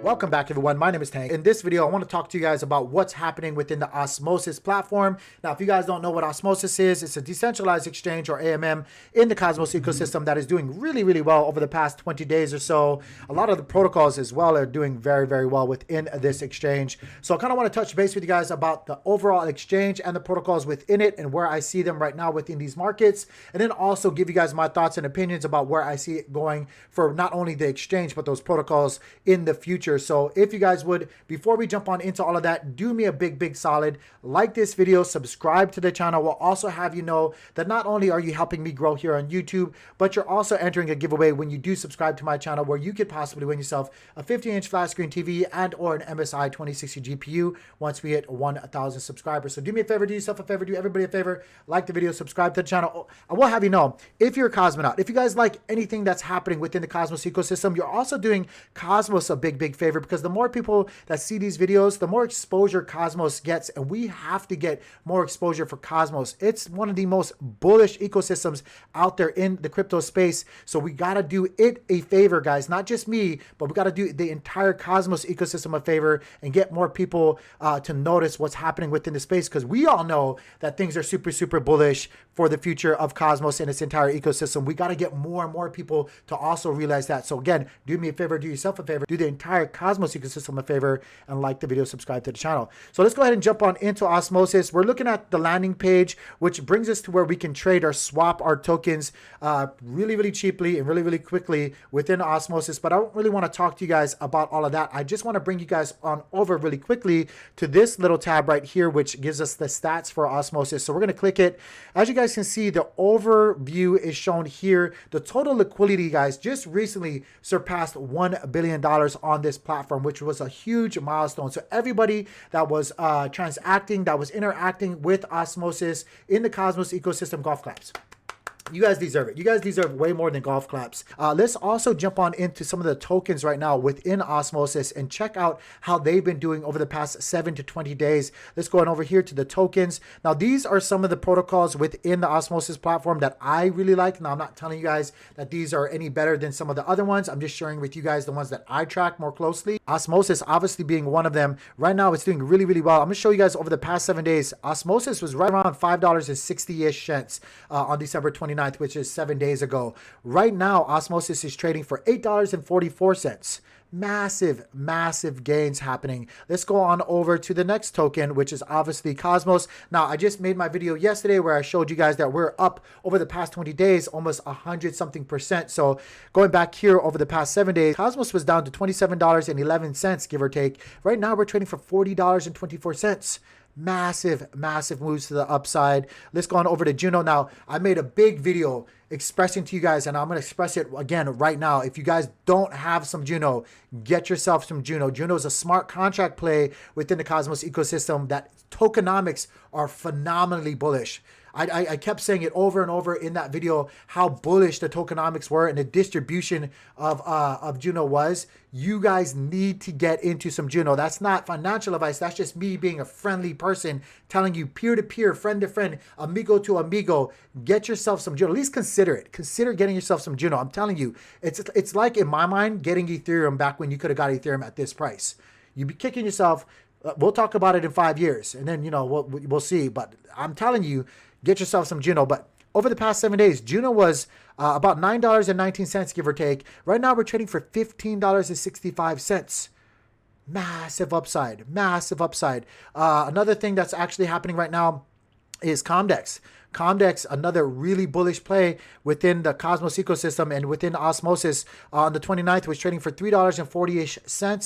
Welcome back, everyone. My name is Tank. In this video, I want to talk to you guys about what's happening within the Osmosis platform. Now, if you guys don't know what Osmosis is, it's a decentralized exchange, or AMM, in the Cosmos ecosystem that is doing really, really well over the past 20 days or so. A lot of the protocols as well are doing very, very well within this exchange. So I kind of want to touch base with you guys about the overall exchange and the protocols within it and where I see them right now within these markets. And then also give you guys my thoughts and opinions about where I see it going for not only the exchange, but those protocols in the future. So if you guys would, before we jump on into all of that, do me a big solid, like this video, subscribe to the channel. We'll also have you know that not only are you helping me grow here on YouTube, but you're also entering a giveaway when you do subscribe to my channel, where you could possibly win yourself a 50-inch flat screen TV and or an MSI 2060 GPU once we hit 1,000 subscribers. So do me a favor, do yourself a favor, do everybody a favor, like the video, subscribe to the channel. I will have you know, if you're a cosmonaut, if you guys like anything that's happening within the Cosmos ecosystem, you're also doing Cosmos a big favor, because the more people that see these videos, the more exposure Cosmos gets, and we have to get more exposure for Cosmos. It's one of the most bullish ecosystems out there in the crypto space, so we got to do it a favor, guys, not just me, but we got to do the entire Cosmos ecosystem a favor and get more people to notice what's happening within the space, because we all know that things are super bullish for the future of Cosmos and its entire ecosystem. We got to get more and more people to also realize that. So again, do me a favor, do yourself a favor, do the entire Cosmos ecosystem a favor, and like the video, subscribe to the channel. So let's go ahead and jump on into Osmosis. We're looking at the landing page, which brings us to where we can trade or swap our tokens really cheaply and really quickly within Osmosis. But I don't really want to talk to you guys about all of that. I just want to bring you guys on over really quickly to this little tab right here, which gives us the stats for Osmosis. So we're going to click it. As you guys can see, the overview is shown here. The total liquidity, guys, just recently surpassed $1 billion on this platform, which was a huge milestone. So everybody that was transacting, that was interacting with Osmosis in the Cosmos ecosystem, golf claps. You guys deserve it. You guys deserve way more than golf claps. Let's also jump on into some of the tokens right now within Osmosis and check out how they've been doing over the past 7 to 20 days. Let's go on over here to the tokens. Now, these are some of the protocols within the Osmosis platform that I really like. Now, I'm not telling you guys that these are any better than some of the other ones. I'm just sharing with you guys the ones that I track more closely. Osmosis obviously being one of them. Right now, it's doing really well. I'm going to show you guys over the past 7 days. Osmosis was right around $5.60-ish on December 29th, which is 7 days ago. Right now, Osmosis is trading for $8.44. Massive gains happening. Let's go on over to the next token, which is obviously Cosmos. Now, I just made my video yesterday where I showed you guys that we're up over the past 20 days, almost 100-something%. So going back here over the past 7 days, Cosmos was down to $27.11, give or take. Right now, we're trading for $40.24. Massive moves to the upside. Let's go on over to Juno. Now, I made a big video expressing to you guys, and I'm going to express it again right now. If you guys don't have some Juno, get yourself some Juno. Juno is a smart contract play within the Cosmos ecosystem that tokenomics are phenomenally bullish. I kept saying it over and over in that video, how bullish the tokenomics were and the distribution of Juno was. You guys need to get into some Juno. That's not financial advice. That's just me being a friendly person telling you, peer-to-peer, friend-to-friend, amigo to amigo, get yourself some Juno. At least consider it. Consider getting yourself some Juno. I'm telling you, it's like, in my mind, getting Ethereum back when you could have got Ethereum at this price. You'd be kicking yourself. We'll talk about it in 5 years, and then, you know, we'll see. But I'm telling you, get yourself some Juno. But over the past 7 days, Juno was about $9.19, give or take. Right now, we're trading for $15.65. Massive upside. Another thing that's actually happening right now is Comdex. Comdex, another really bullish play within the Cosmos ecosystem and within Osmosis. On the 29th, was trading for $3.40-ish.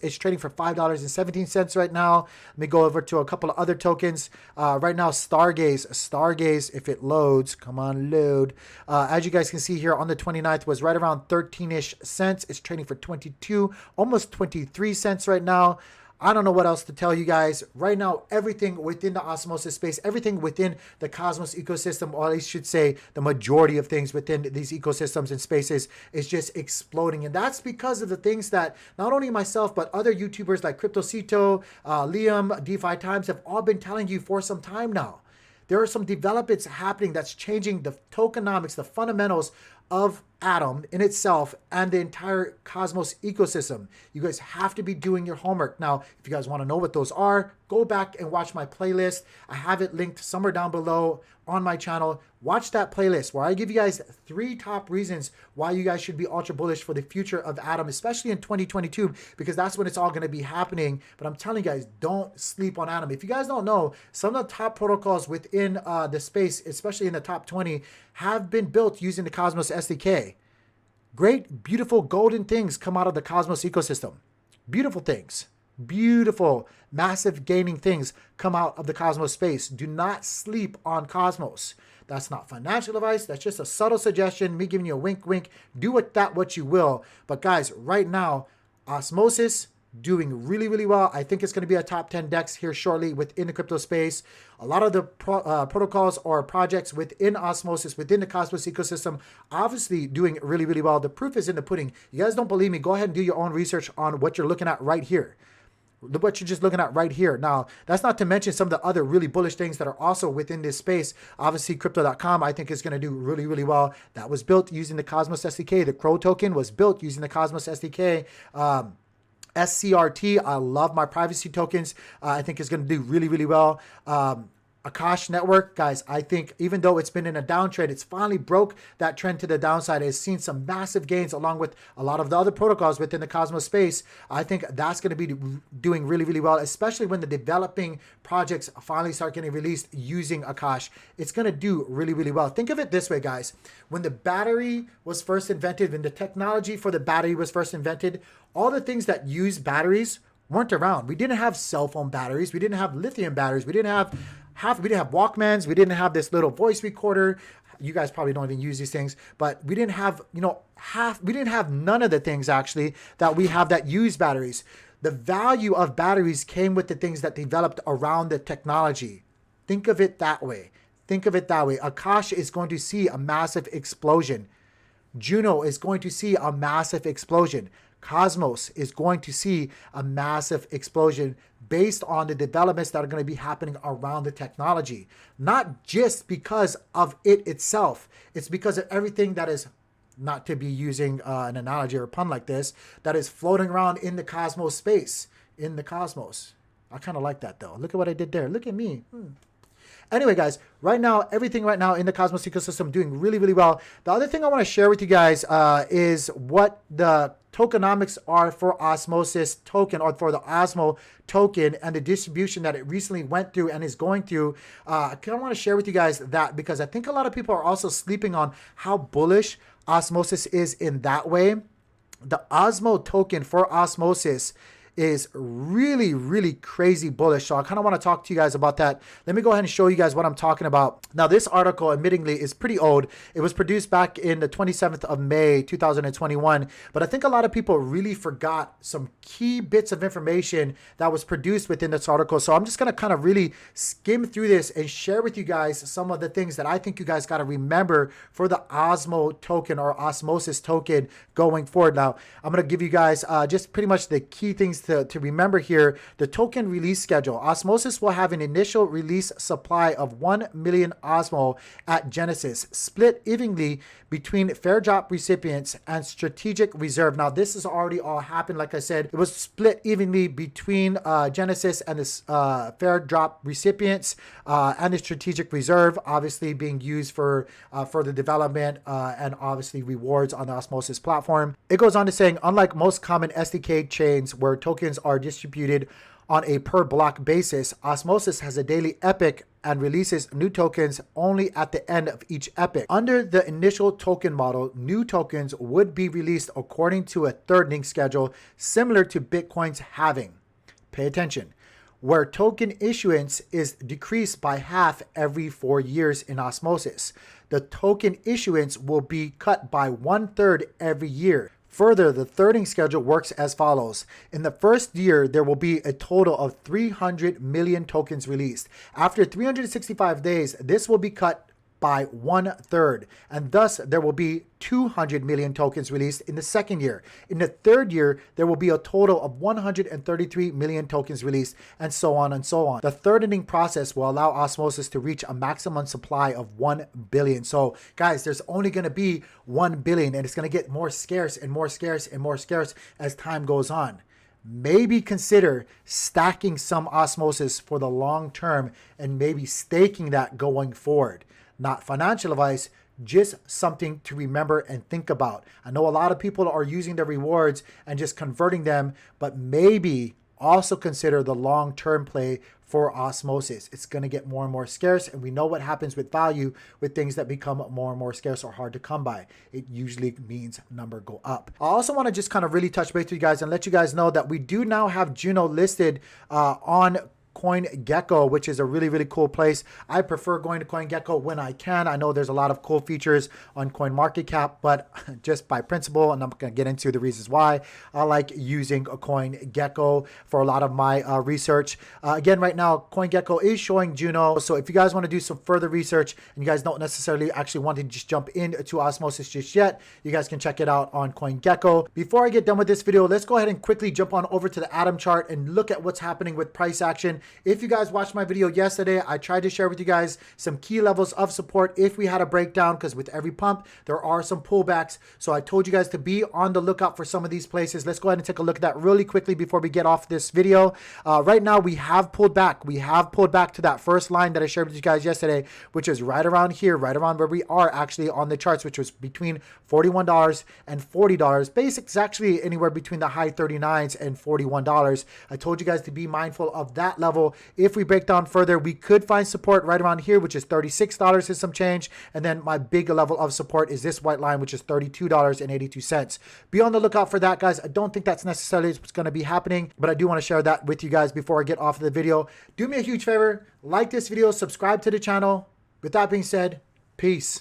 It's trading for $5.17 right now. Let me go over to a couple of other tokens. Right now, Stargaze, if it loads, come on, load. As you guys can see here, on the 29th, was right around 13-ish cents. It's trading for 22, almost 23 cents right now. I don't know what else to tell you guys. Right now, everything within the Osmosis space, everything within the Cosmos ecosystem, or I should say the majority of things within these ecosystems and spaces, is just exploding. And that's because of the things that not only myself, but other YouTubers like CryptoCito, Liam, DeFi Times have all been telling you for some time now. There are some developments happening that's changing the tokenomics, the fundamentals of Atom in itself and the entire Cosmos ecosystem. You guys have to be doing your homework. Now, if you guys want to know what those are, go back and watch my playlist. I have it linked somewhere down below on my channel. Watch that playlist where I give you guys 3 top reasons why you guys should be ultra bullish for the future of Atom, especially in 2022, because that's when it's all going to be happening. But I'm telling you guys, don't sleep on Atom. If you guys don't know, some of the top protocols within the space, especially in the top 20, have been built using the Cosmos SDK. Great, beautiful, golden things come out of the Cosmos ecosystem. Beautiful things. Beautiful, massive gaining things come out of the Cosmos space. Do not sleep on Cosmos. That's not financial advice. That's just a subtle suggestion, me giving you a wink, wink. Do with that what you will. But guys, right now, Osmosis doing really, really well. I think it's going to be a top 10 DEX here shortly within the crypto space. A lot of the protocols or projects within Osmosis, within the Cosmos ecosystem, obviously doing really, really well. The proof is in the pudding. You guys don't believe me? Go ahead and do your own research on what you're looking at right here. What you're just looking at right here. Now, that's not to mention some of the other really bullish things that are also within this space. Obviously, Crypto.com, I think, is going to do really, really well. That was built using the Cosmos SDK. The Crow token was built using the Cosmos SDK. SCRT, I love my privacy tokens. I think is going to do really, really well. Akash network, guys, I think even though it's been in a downtrend, it's finally broke that trend to the downside. It's seen some massive gains along with a lot of the other protocols within the Cosmos space. I think that's going to be doing really, really well, especially when the developing projects finally start getting released using Akash. It's going to do really, really well. Think of it this way, guys. When the battery was first invented, when the technology for the battery was first invented, all the things that use batteries weren't around. We didn't have cell phone batteries. We didn't have lithium batteries. We didn't have Walkmans. We didn't have this little voice recorder. You guys probably don't even use these things, but we didn't have, we didn't have none of the things actually that we have that use batteries. The value of batteries came with the things that developed around the technology. Think of it that way. Think of it that way. Akash is going to see a massive explosion. Juno is going to see a massive explosion. Cosmos is going to see a massive explosion based on the developments that are going to be happening around the technology. Not just because of it itself. It's because of everything that is, not to be using an analogy or a pun like this, that is floating around in the Cosmos space. In the Cosmos. I kind of like that though. Look at what I did there. Look at me. Anyway, guys, right now, everything right now in the Cosmos ecosystem doing really, really well. The other thing I want to share with you guys is what the tokenomics are for Osmosis token, or for the Osmo token, and the distribution that it recently went through and is going through. I kind of want to share with you guys that because I think a lot of people are also sleeping on how bullish Osmosis is in that way. The Osmo token for Osmosis is really, really crazy bullish. So I kind of want to talk to you guys about that. Let me go ahead and show you guys what I'm talking about. Now, this article, admittingly, is pretty old. It was produced back in the 27th of May, 2021. But I think a lot of people really forgot some key bits of information that was produced within this article. So I'm just going to kind of really skim through this and share with you guys some of the things that I think you guys got to remember for the Osmo token or Osmosis token going forward. Now, I'm going to give you guys just pretty much the key things to remember here. The token release schedule. Osmosis will have an initial release supply of 1 million Osmo at Genesis, split evenly between fair drop recipients and strategic reserve. Now, this has already all happened. Like I said, it was split evenly between Genesis and the fair drop recipients and the strategic reserve, obviously being used for further development and obviously rewards on the Osmosis platform. It goes on to saying, unlike most common SDK chains where tokens are distributed on a per block basis, Osmosis has a daily epoch and releases new tokens only at the end of each epoch. Under the initial token model, new tokens would be released according to a thirdening schedule similar to Bitcoin's halving. Pay attention. Where token issuance is decreased by half every 4 years in Osmosis, the token issuance will be cut by 1/3 every year. Further, the thirding schedule works as follows. In the first year, there will be a total of 300 million tokens released. After 365 days, this will be cut by 1/3, and thus there will be 200 million tokens released in the second year. In the third year, there will be a total of 133 million tokens released, and so on and so on. The third-inning process will allow Osmosis to reach a maximum supply of 1 billion. So guys, there's only going to be 1 billion, and it's going to get more scarce and more scarce and more scarce as time goes on. Maybe consider stacking some Osmosis for the long term and maybe staking that going forward. Not financial advice, just something to remember and think about. I know a lot of people are using the rewards and just converting them, but maybe also consider the long-term play for Osmosis. It's going to get more and more scarce, and we know what happens with value with things that become more and more scarce or hard to come by. It usually means number go up. I also want to just kind of really touch base with you guys and let you guys know that we do now have Juno listed on CoinGecko, which is a really, really cool place. I prefer going to CoinGecko when I can. I know there's a lot of cool features on CoinMarketCap, but just by principle, and I'm going to get into the reasons why, I like using a CoinGecko for a lot of my research. Again, right now, CoinGecko is showing Juno. So if you guys want to do some further research and you guys don't necessarily actually want to just jump into Osmosis just yet, you guys can check it out on CoinGecko. Before I get done with this video, let's go ahead and quickly jump on over to the Atom chart and look at what's happening with price action. If you guys watched my video yesterday, I tried to share with you guys some key levels of support if we had a breakdown, because with every pump, there are some pullbacks. So I told you guys to be on the lookout for some of these places. Let's go ahead and take a look at that really quickly before we get off this video. Right now, we have pulled back. We have pulled back to that first line that I shared with you guys yesterday, which is right around here, right around where we are actually on the charts, which was between $41 and $40. Basics actually anywhere between the high 39s and $41. I told you guys to be mindful of that level. If we break down further, we could find support right around here, which is $36 and some change. And then my big level of support is this white line, which is $32.82. Be on the lookout for that, guys. I don't think that's necessarily what's going to be happening, but I do want to share that with you guys before I get off of the video. Do me a huge favor, like this video, subscribe to the channel. With that being said, peace.